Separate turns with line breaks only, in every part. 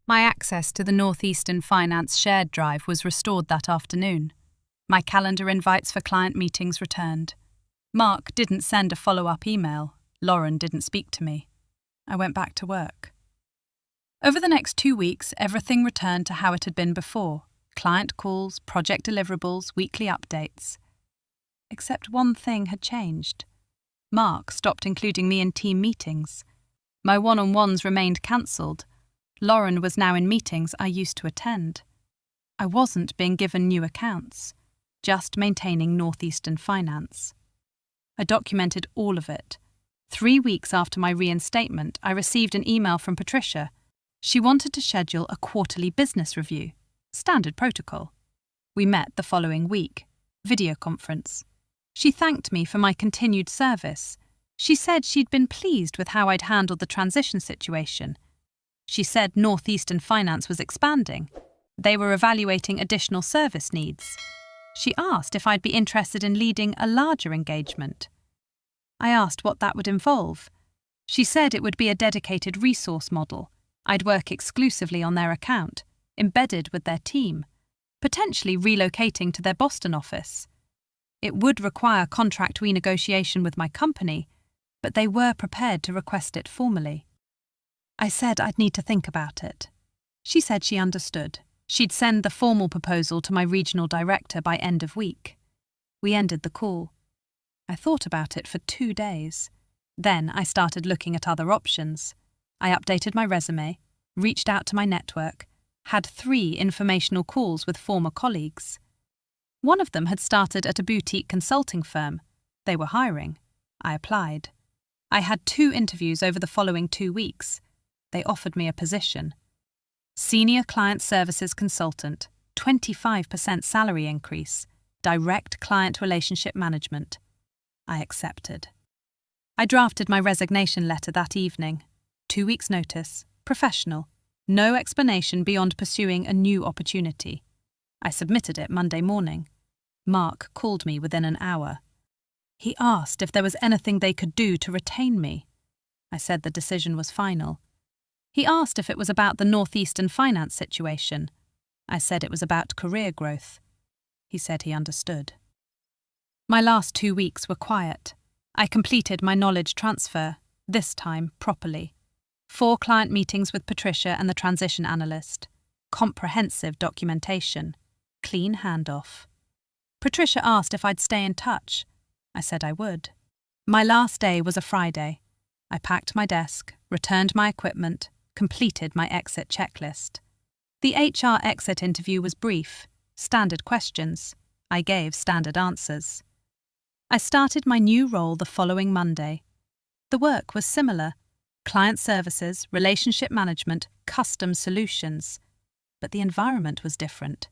My access to the Northeastern Finance shared drive was restored that afternoon. My calendar invites for client meetings returned. Mark didn't send a follow-up email. Lauren didn't speak to me. I went back to work. Over the next 2 weeks, everything returned to how it had been before. Client calls, project deliverables, weekly updates. Except one thing had changed. Mark stopped including me in team meetings. My one-on-ones remained cancelled. Lauren was now in meetings I used to attend. I wasn't being given new accounts, just maintaining Northeastern Finance. I documented all of it. 3 weeks after my reinstatement, I received an email from Patricia. She wanted to schedule a quarterly business review, standard protocol. We met the following week, video conference. She thanked me for my continued service. She said she'd been pleased with how I'd handled the transition situation. She said Northeastern Finance was expanding. They were evaluating additional service needs. She asked if I'd be interested in leading a larger engagement. I asked what that would involve. She said it would be a dedicated resource model. I'd work exclusively on their account, embedded with their team, potentially relocating to their Boston office. It would require contract renegotiation with my company, but they were prepared to request it formally. I said I'd need to think about it. She said she understood. She'd send the formal proposal to my regional director by end of week. We ended the call. I thought about it for 2 days. Then I started looking at other options. I updated my resume, reached out to my network, had 3 informational calls with former colleagues. One of them had started at a boutique consulting firm. They were hiring. I applied. I had 2 interviews over the following 2 weeks. They offered me a position. Senior Client Services Consultant, 25% salary increase, direct client relationship management. I accepted. I drafted my resignation letter that evening. 2 weeks' notice, professional, no explanation beyond pursuing a new opportunity. I submitted it Monday morning. Mark called me within an hour. He asked if there was anything they could do to retain me. I said the decision was final. He asked if it was about the Northeastern Finance situation. I said it was about career growth. He said he understood. My last 2 weeks were quiet. I completed my knowledge transfer, this time properly. 4 client meetings with Patricia and the transition analyst. Comprehensive documentation. Clean handoff. Patricia asked if I'd stay in touch. I said I would. My last day was a Friday. I packed my desk, returned my equipment, completed my exit checklist. The HR exit interview was brief, standard questions. I gave standard answers. I started my new role the following Monday. The work was similar: client services, relationship management, custom solutions. But the environment was different.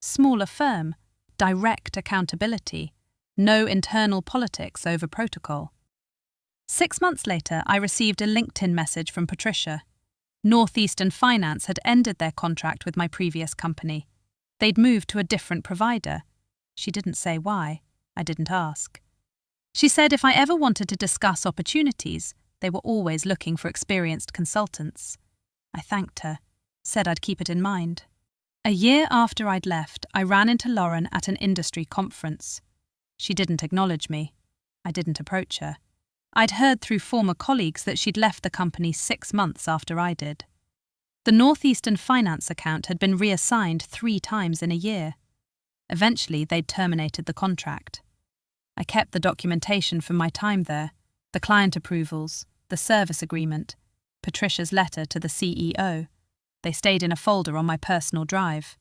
Smaller firm, direct accountability, no internal politics over protocol. 6 months later, I received a LinkedIn message from Patricia. Northeastern Finance had ended their contract with my previous company. They'd moved to a different provider. She didn't say why. I didn't ask. She said if I ever wanted to discuss opportunities, they were always looking for experienced consultants. I thanked her, said I'd keep it in mind. A year after I'd left, I ran into Lauren at an industry conference. She didn't acknowledge me. I didn't approach her. I'd heard through former colleagues that she'd left the company 6 months after I did. The Northeastern Finance account had been reassigned 3 times in a year. Eventually, they'd terminated the contract. I kept the documentation from my time there, the client approvals, the service agreement, Patricia's letter to the CEO. They stayed in a folder on my personal drive.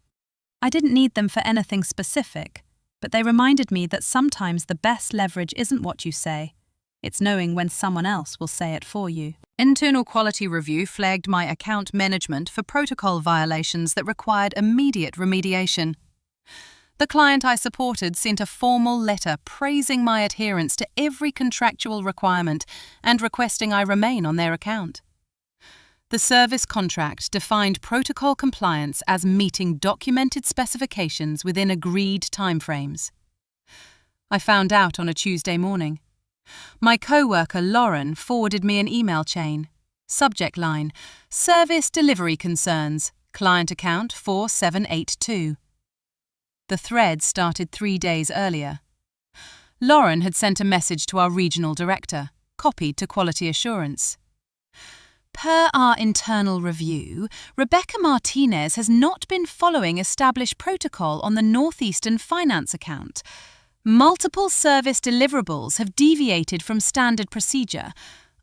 I didn't need them for anything specific, but they reminded me that sometimes the best leverage isn't what you say. It's knowing when someone else will say it for you. Internal quality review flagged my account management for protocol violations that required immediate remediation. The client I supported sent a formal letter praising my adherence to every contractual requirement and requesting I remain on their account. The service contract defined protocol compliance as meeting documented specifications within agreed timeframes. I found out on a Tuesday morning. My co-worker Lauren forwarded me an email chain. Subject line: Service delivery concerns. Client account 4782. The thread started 3 days earlier. Lauren had sent a message to our regional director, copied to quality assurance. Per our internal review, Rebecca Martinez has not been following established protocol on the Northeastern Finance account. Multiple service deliverables have deviated from standard procedure.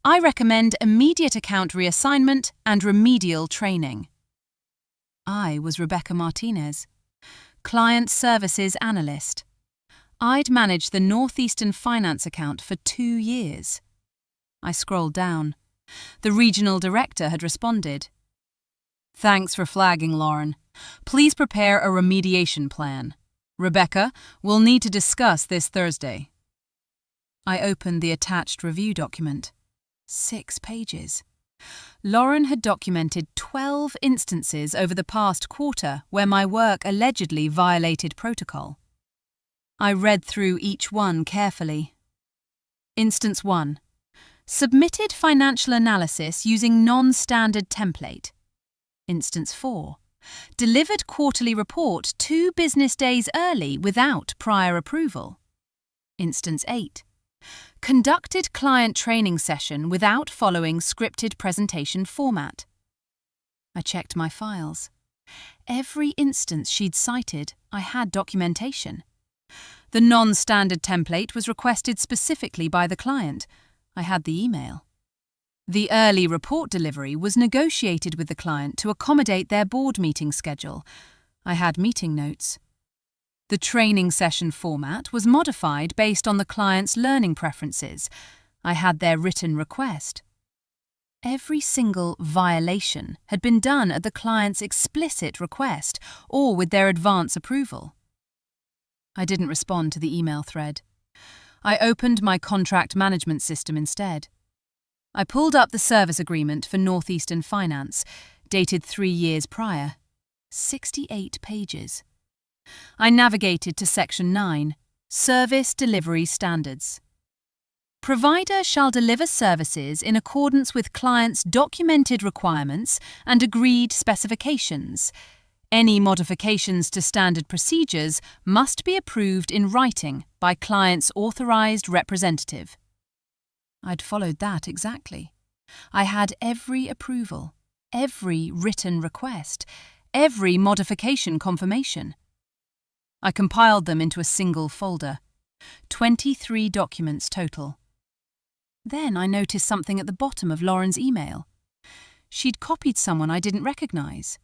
I recommend immediate account reassignment and remedial training. I was Rebecca Martinez, Client Services Analyst. I'd managed the Northeastern Finance account for 2 years. I scrolled down. The regional director had responded. Thanks for flagging, Lauren. Please prepare a remediation plan. Rebecca, we'll need to discuss this Thursday. I opened the attached review document. 6 pages. Lauren had documented 12 instances over the past quarter where my work allegedly violated protocol. I read through each one carefully. Instance 1. Submitted financial analysis using non-standard template. Instance 4. Delivered quarterly report 2 business days early without prior approval. Instance 8. Conducted client training session without following scripted presentation format. I checked my files. Every instance she'd cited, I had documentation. The non-standard template was requested specifically by the client. I had the email. The early report delivery was negotiated with the client to accommodate their board meeting schedule. I had meeting notes. The training session format was modified based on the client's learning preferences. I had their written request. Every single violation had been done at the client's explicit request or with their advance approval. I didn't respond to the email thread. I opened my contract management system instead. I pulled up the service agreement for Northeastern Finance, dated 3 years prior. 68 pages. I navigated to Section 9, Service Delivery Standards. Provider shall deliver services in accordance with client's documented requirements and agreed specifications. Any modifications to standard procedures must be approved in writing by client's authorized representative. I'd followed that exactly. I had every approval, every written request, every modification confirmation. I compiled them into a single folder. 23 documents total. Then I noticed something at the bottom of Lauren's email. She'd copied someone I didn't recognize.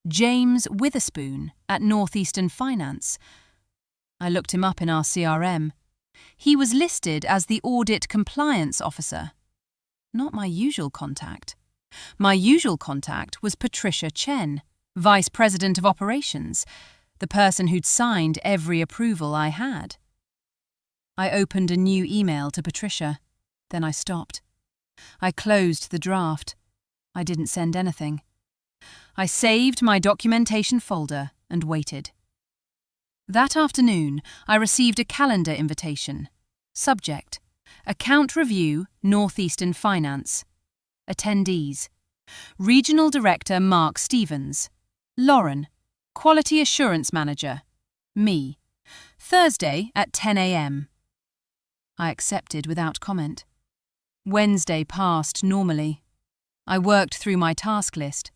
James Witherspoon at Northeastern Finance. I looked him up in our CRM. He was listed as the Audit Compliance Officer. Not my usual contact. My usual contact was Patricia Chen, Vice President of Operations, the person who'd signed every approval I had. I opened a new email to Patricia. Then I stopped. I closed the draft. I didn't send anything. I saved my documentation folder and waited. That afternoon, I received a calendar invitation. Subject: Account Review, Northeastern Finance. Attendees: Regional Director Mark Stevens. Lauren, Quality Assurance Manager. Me. Thursday at 10 a.m. I accepted without comment. Wednesday passed normally. I worked through my task list,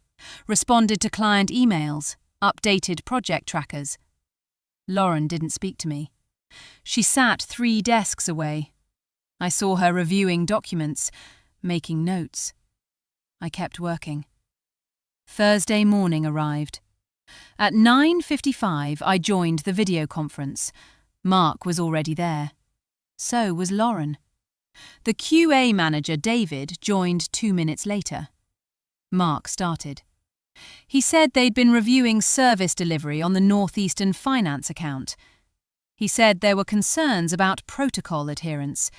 responded to client emails, updated project trackers. Lauren didn't speak to me. She sat 3 desks away. I saw her reviewing documents, making notes. I kept working. Thursday morning arrived. At 9:55 I joined the video conference. Mark was already there. So was Lauren. The QA manager, David, joined 2 minutes later. Mark started. He said they'd been reviewing service delivery on the Northeastern Finance account. He said there were concerns about protocol adherence.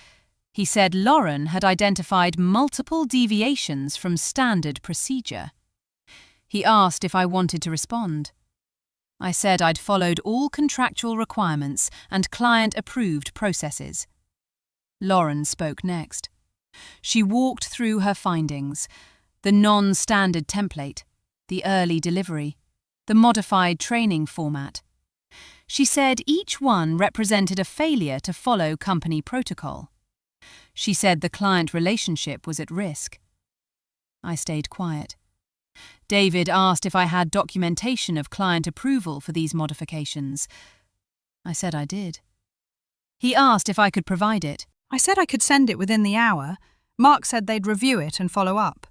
He said Lauren had identified multiple deviations from standard procedure. He asked if I wanted to respond. I said I'd followed all contractual requirements and client-approved processes. Lauren spoke next. She walked through her findings. the non-standard template, the early delivery, the modified training format. She said each one represented a failure to follow company protocol. She said the client relationship was at risk. I stayed quiet. David asked if I had documentation of client approval for these modifications. I said I did. He asked if I could provide it.
I said I could send it within the hour. Mark said they'd review it and follow up.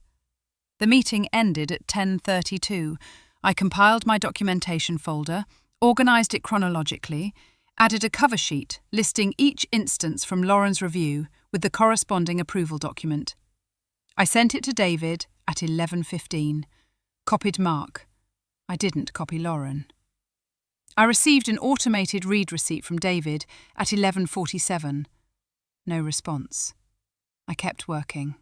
The meeting ended at 10:32. I compiled my documentation folder, organised it chronologically, added a cover sheet listing each instance from Lauren's review with the corresponding approval document. I sent it to David at 11:15. Copied Mark. I didn't copy Lauren. I received an automated read receipt from David at 11:47. No response. I kept working.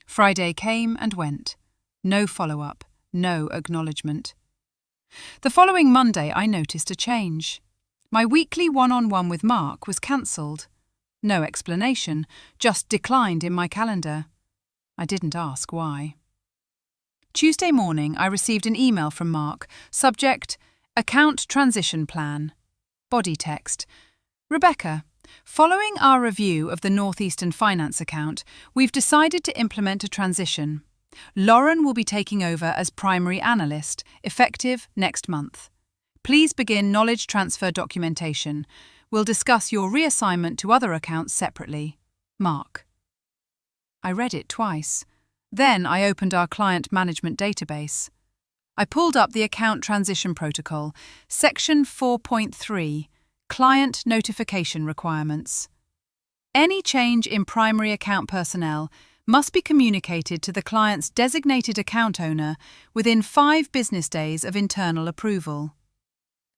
Friday came and went. No follow-up, no acknowledgement. The following Monday I noticed a change. My weekly one-on-one with Mark was cancelled. No explanation, just declined in my calendar. I didn't ask why. Tuesday morning I received an email from Mark, subject, Account Transition Plan. Body text, Rebecca, following our review of the Northeastern Finance account, we've decided to implement a transition. Lauren will be taking over as primary analyst, effective next month. Please begin knowledge transfer documentation. We'll discuss your reassignment to other accounts separately. Mark. I read it twice. Then I opened our client management database. I pulled up the account transition protocol, section 4.3, Client Notification Requirements. Any change in primary account personnel must be communicated to the client's designated account owner within 5 business days of internal approval.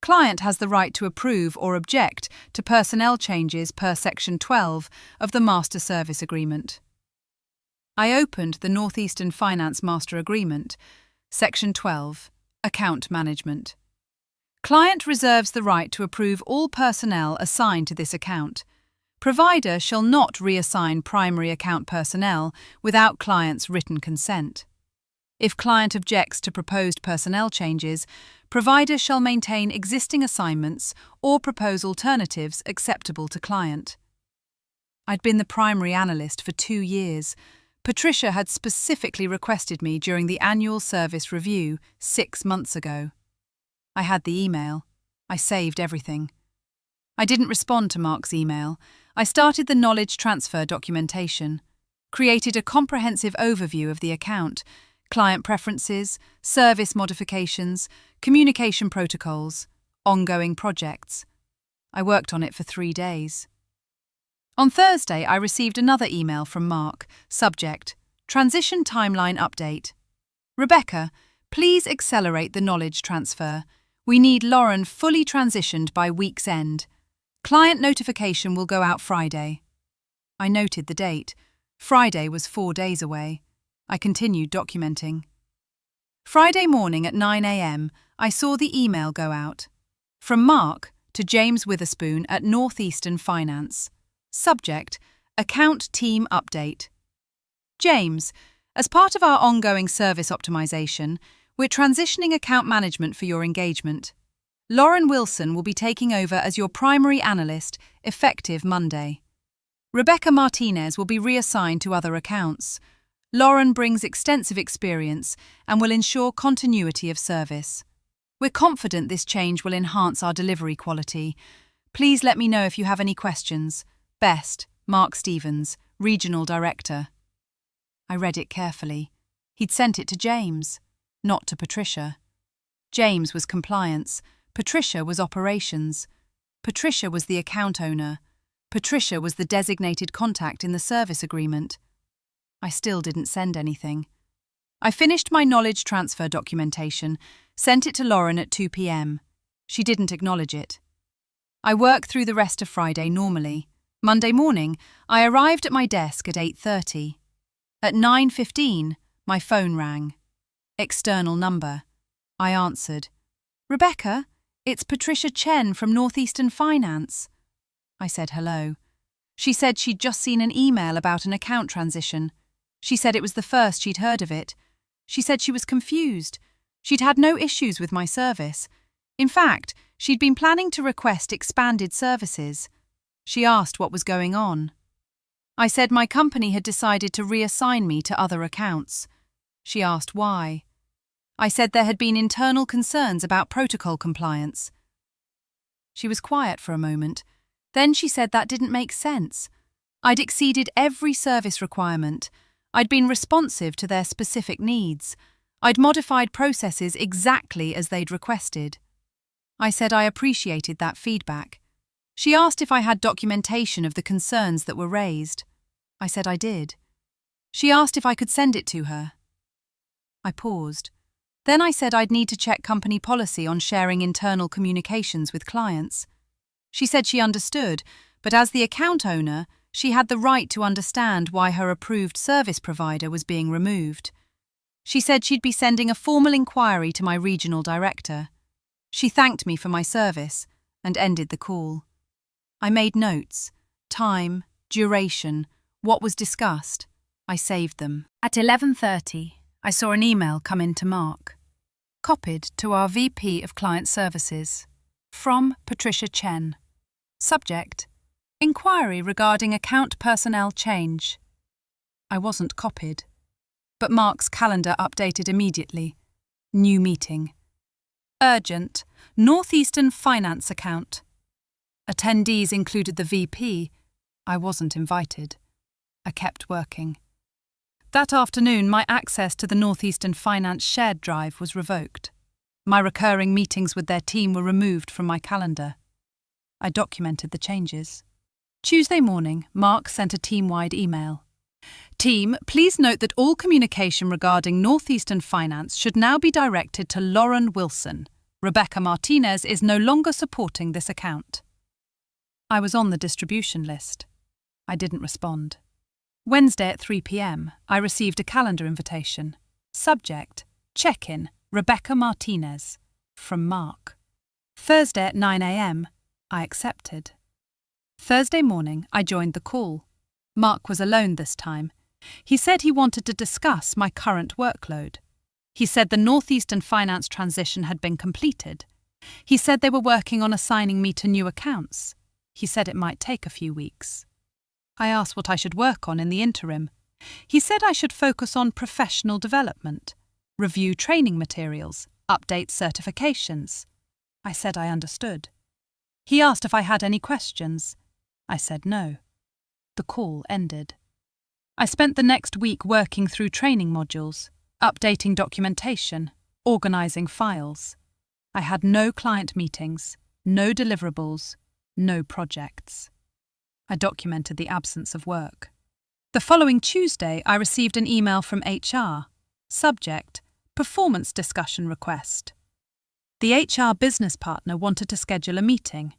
Client has the right to approve or object to personnel changes per Section 12 of the Master Service Agreement. I opened the Northeastern Finance Master Agreement, Section 12, Account Management. Client reserves the right to approve all personnel assigned to this account. Provider shall not reassign primary account personnel without client's written consent. If client objects to proposed personnel changes, provider shall maintain existing assignments or propose alternatives acceptable to client. I'd been the primary analyst for 2 years. Patricia had specifically requested me during the annual service review 6 months ago. I had the email. I saved everything. I didn't respond to Mark's email. I started the knowledge transfer documentation, created a comprehensive overview of the account, client preferences, service modifications, communication protocols, ongoing projects. I worked on it for 3 days. On Thursday, I received another email from Mark, subject, Transition Timeline Update. Rebecca, please accelerate the knowledge transfer. We need Lauren fully transitioned by week's end. Client notification will go out Friday. I noted the date. Friday was 4 days away. I continued documenting. Friday morning at 9 a.m, I saw the email go out. From Mark to James Witherspoon at Northeastern Finance. Subject, Account Team Update. James, as part of our ongoing service optimization, we're transitioning account management for your engagement. Lauren Wilson will be taking over as your primary analyst, effective Monday. Rebecca Martinez will be reassigned to other accounts. Lauren brings extensive experience and will ensure continuity of service. We're confident this change will enhance our delivery quality. Please let me know if you have any questions. Best, Mark Stevens, Regional Director. I read it carefully. He'd sent it to James, not to Patricia. James was compliance. Patricia was operations. Patricia was the account owner. Patricia was the designated contact in the service agreement. I still didn't send anything. I finished my knowledge transfer documentation, sent it to Lauren at 2 p.m. She didn't acknowledge it. I worked through the rest of Friday normally. Monday morning, I arrived at my desk at 8:30. At 9:15, my phone rang. External number. I answered. Rebecca, it's Patricia Chen from Northeastern Finance. I said hello. She said she'd just seen an email about an account transition. She said it was the first she'd heard of it. She said she was confused. She'd had no issues with my service. In fact, she'd been planning to request expanded services. She asked what was going on. I said my company had decided to reassign me to other accounts. She asked why. I said there had been internal concerns about protocol compliance. She was quiet for a moment. Then she said that didn't make sense. I'd exceeded every service requirement. I'd been responsive to their specific needs. I'd modified processes exactly as they'd requested. I said I appreciated that feedback. She asked if I had documentation of the concerns that were raised. I said I did. She asked if I could send it to her. I paused. Then I said I'd need to check company policy on sharing internal communications with clients. She said she understood, but as the account owner, she had the right to understand why her approved service provider was being removed. She said she'd be sending a formal inquiry to my regional director. She thanked me for my service and ended the call. I made notes: time, duration, what was discussed. I saved them. At 11:30, I saw an email come in to Mark. Copied to our VP of Client Services. From Patricia Chen. Subject: Inquiry regarding account personnel change. I wasn't copied, but Mark's calendar updated immediately. New meeting. Urgent, Northeastern Finance account. Attendees included the VP. I wasn't invited. I kept working. That afternoon, my access to the Northeastern Finance shared drive was revoked. My recurring meetings with their team were removed from my calendar. I documented the changes. Tuesday morning, Mark sent a team-wide email. Team, please note that all communication regarding Northeastern Finance should now be directed to Lauren Wilson. Rebecca Martinez is no longer supporting this account. I was on the distribution list. I didn't respond. Wednesday at 3 p.m, I received a calendar invitation. Subject: Check-in, Rebecca Martinez. From Mark. Thursday at 9 a.m, I accepted. Thursday morning, I joined the call. Mark was alone this time. He said he wanted to discuss my current workload. He said the Northeastern Finance transition had been completed. He said they were working on assigning me to new accounts. He said it might take a few weeks. I asked what I should work on in the interim. He said I should focus on professional development, review training materials, update certifications. I said I understood. He asked if I had any questions. I said no. The call ended. I spent the next week working through training modules, updating documentation, organising files. I had no client meetings, no deliverables, no projects. I documented the absence of work. The following Tuesday, I received an email from HR. Subject: Performance discussion request. The HR business partner wanted to schedule a meeting.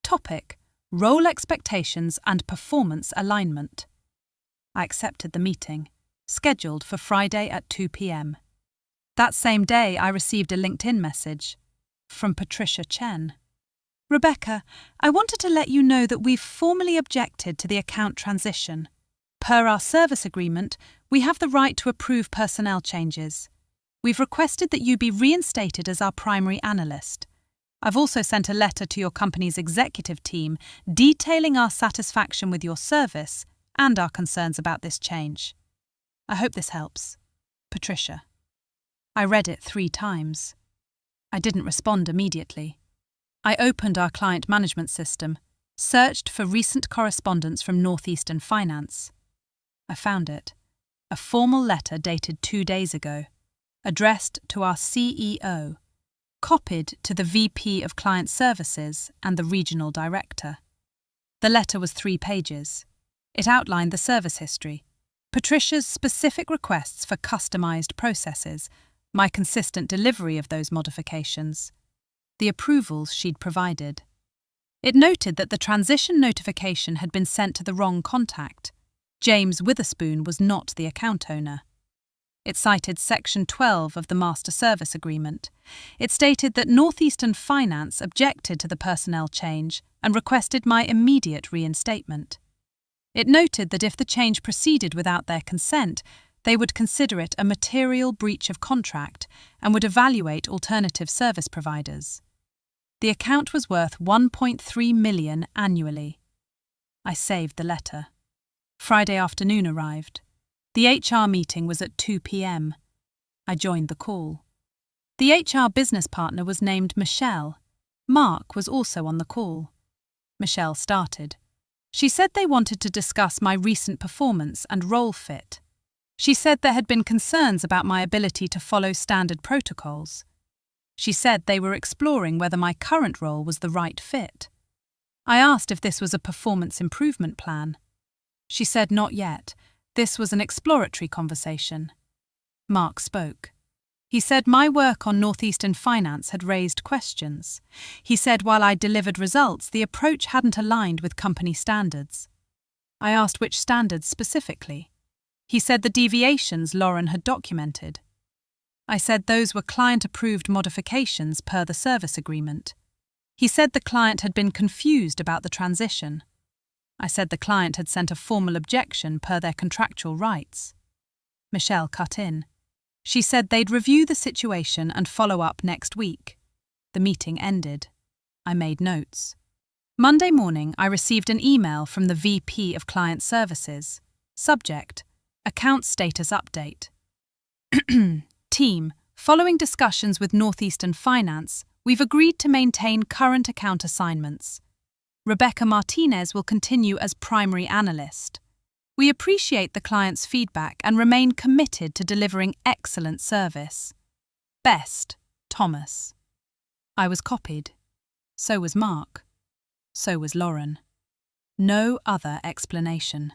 Topic: Role expectations and performance alignment. I accepted the meeting, scheduled for Friday at 2 p.m. That same day, I received a LinkedIn message from Patricia Chen. Rebecca, I wanted to let you know that we've formally objected to the account transition. Per our service agreement, we have the right to approve personnel changes. We've requested that you be reinstated as our primary analyst. I've also sent a letter to your company's executive team detailing our satisfaction with your service and our concerns about this change. I hope this helps. Patricia. I read it 3 times. I didn't respond immediately. I opened our client management system, searched for recent correspondence from Northeastern Finance. I found it. A formal letter dated 2 days ago, addressed to our CEO, copied to the VP of Client Services and the Regional Director. The letter was 3 pages. It outlined the service history, Patricia's specific requests for customised processes, my consistent delivery of those modifications, the approvals she'd provided. It noted that the transition notification had been sent to the wrong contact. James Witherspoon was not the account owner. It cited Section 12 of the Master Service Agreement. It stated that Northeastern Finance objected to the personnel change and requested my immediate reinstatement.
It noted that if the change proceeded without their consent, they would consider it a material breach of contract and would evaluate alternative service providers. The account was worth $1.3 million annually. I saved the letter. Friday afternoon arrived. The HR meeting was at 2 p.m. I joined the call. The HR business partner was named Michelle. Mark was also on the call. Michelle started. She said they wanted to discuss my recent performance and role fit. She said there had been concerns about my ability to follow standard protocols. She said they were exploring whether my current role was the right fit. I asked if this was a performance improvement plan. She said not yet. This was an exploratory conversation. Mark spoke. He said my work on Northeastern finance had raised questions. He said while I delivered results, the approach hadn't aligned with company standards. I asked which standards specifically. He said the deviations Lauren had documented. I said those were client-approved modifications per the service agreement. He said the client had been confused about the transition. I said the client had sent a formal objection per their contractual rights. Michelle cut in. She said they'd review the situation and follow up next week. The meeting ended. I made notes. Monday morning, I received an email from the VP of Client Services. Subject: Account Status Update. Team, following discussions with Northeastern Finance, we've agreed to maintain current account assignments. Rebecca Martinez will continue as primary analyst. We appreciate the client's feedback and remain committed to delivering excellent service. Best, Thomas. I was copied. So was Mark. So was Lauren. No other explanation.